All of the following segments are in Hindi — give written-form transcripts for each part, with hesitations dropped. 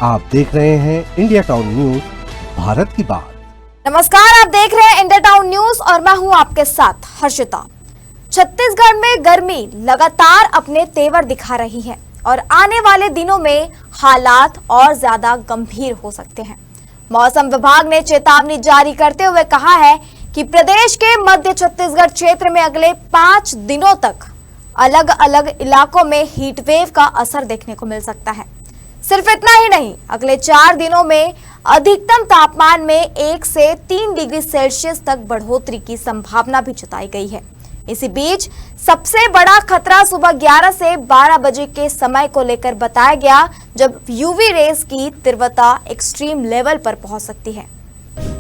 आप देख रहे हैं इंडिया टाउन न्यूज, भारत की बात। नमस्कार, आप देख रहे हैं इंडिया टाउन न्यूज और मैं हूं आपके साथ हर्षिता। छत्तीसगढ़ में गर्मी लगातार अपने तेवर दिखा रही है और आने वाले दिनों में हालात और ज्यादा गंभीर हो सकते हैं। मौसम विभाग ने चेतावनी जारी करते हुए कहा है कि प्रदेश के मध्य छत्तीसगढ़ क्षेत्र में अगले 5 दिनों तक अलग अलग इलाकों में हीट वेव का असर देखने को मिल सकता है। सिर्फ इतना ही नहीं, अगले 4 दिनों में अधिकतम तापमान में 1 से 3 डिग्री सेल्सियस तक बढ़ोतरी की संभावना भी जताई गई है। इसी बीच सबसे बड़ा खतरा सुबह 11 से 12 बजे के समय को लेकर बताया गया, जब यूवी रेज की तीव्रता एक्सट्रीम लेवल पर पहुंच सकती है।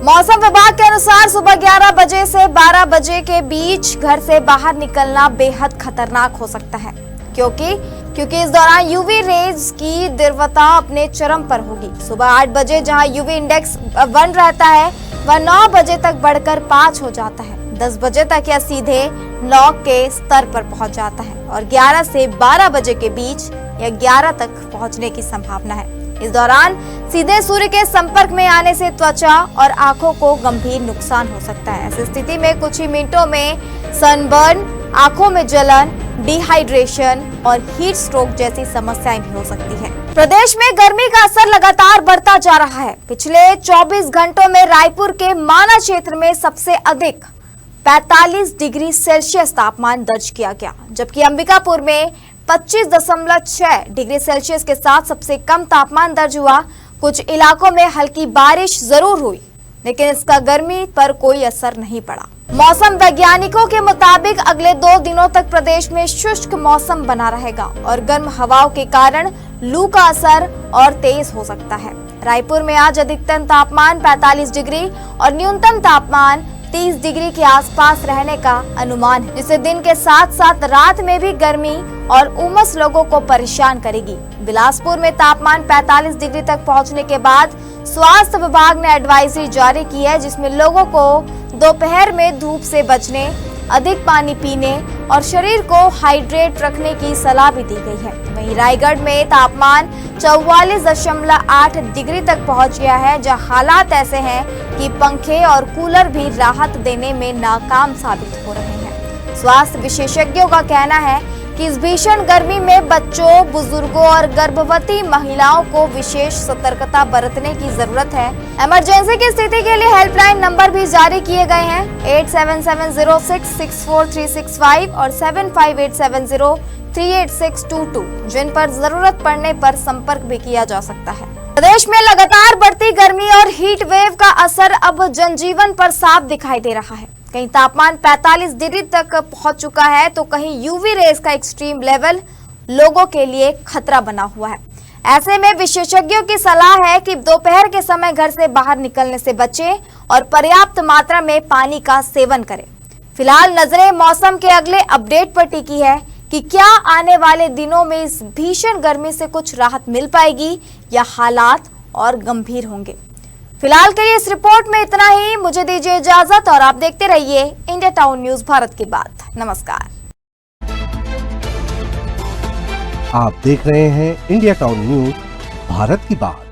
मौसम विभाग के अनुसार सुबह 11 बजे से 12 बजे के बीच घर से बाहर निकलना बेहद खतरनाक हो सकता है, क्योंकि इस दौरान यूवी रेज की तीव्रता अपने चरम पर होगी। सुबह 8 बजे जहां यूवी इंडेक्स 1 रहता है, वह 9 बजे तक बढ़कर 5 हो जाता है। 10 बजे तक यह सीधे 9 के स्तर पर पहुंच जाता है और 11 से 12 बजे के बीच यह 11 तक पहुंचने की संभावना है। इस दौरान सीधे सूर्य के संपर्क में आने से त्वचा और आंखों को गंभीर नुकसान हो सकता है। ऐसी स्थिति में कुछ ही मिनटों में सनबर्न, आंखों में जलन, डिहाइड्रेशन और हीट स्ट्रोक जैसी समस्याएं भी हो सकती है। प्रदेश में गर्मी का असर लगातार बढ़ता जा रहा है। पिछले 24 घंटों में रायपुर के माना क्षेत्र में सबसे अधिक 45 डिग्री सेल्सियस तापमान दर्ज किया गया, जबकि अंबिकापुर में 25.6 डिग्री सेल्सियस के साथ सबसे कम तापमान दर्ज हुआ। कुछ इलाकों में हल्की बारिश जरूर हुई, लेकिन इसका गर्मी पर कोई असर नहीं पड़ा। मौसम वैज्ञानिकों के मुताबिक अगले 2 दिनों तक प्रदेश में शुष्क मौसम बना रहेगा और गर्म हवाओं के कारण लू का असर और तेज हो सकता है। रायपुर में आज अधिकतम तापमान 45 डिग्री और न्यूनतम तापमान 30 डिग्री के आसपास रहने का अनुमान है, जिससे दिन के साथ साथ रात में भी गर्मी और उमस लोगों को परेशान करेगी। बिलासपुर में तापमान 45 डिग्री तक पहुंचने के बाद स्वास्थ्य विभाग ने एडवाइजरी जारी की है, जिसमें लोगों को दोपहर में धूप से बचने, अधिक पानी पीने और शरीर को हाइड्रेट रखने की सलाह भी दी गई है। वहीं रायगढ़ में तापमान 44.8 डिग्री तक पहुंच गया है, जहां हालात ऐसे हैं कि पंखे और कूलर भी राहत देने में नाकाम साबित हो रहे हैं। स्वास्थ्य विशेषज्ञों का कहना है कि इस भीषण गर्मी में बच्चों, बुजुर्गों और गर्भवती महिलाओं को विशेष सतर्कता बरतने की जरूरत है। इमरजेंसी की स्थिति के लिए हेल्पलाइन नंबर भी जारी किए गए हैं, 8770664365 और 7587038622, जिन पर जरूरत पड़ने पर संपर्क भी किया जा सकता है। प्रदेश में लगातार बढ़ती गर्मी और हीट वेव का असर अब जनजीवन पर साफ दिखाई दे रहा है। कहीं तापमान 45 डिग्री तक पहुंच चुका है, तो कहीं यूवी रेज का एक्सट्रीम लेवल लोगों के लिए खतरा बना हुआ है। ऐसे में विशेषज्ञों की सलाह है कि दोपहर के समय घर से बाहर निकलने से बचें और पर्याप्त मात्रा में पानी का सेवन करें। फिलहाल नजरें मौसम के अगले अपडेट पर टिकी है कि क्या आने वाले दिनों में इस भीषण गर्मी से कुछ राहत मिल पाएगी या हालात और गंभीर होंगे। फिलहाल के लिए इस रिपोर्ट में इतना ही। मुझे दीजिए इजाजत और आप देखते रहिए इंडिया टाउन न्यूज, भारत की बात। नमस्कार। आप देख रहे हैं इंडिया टाउन न्यूज, भारत की बात।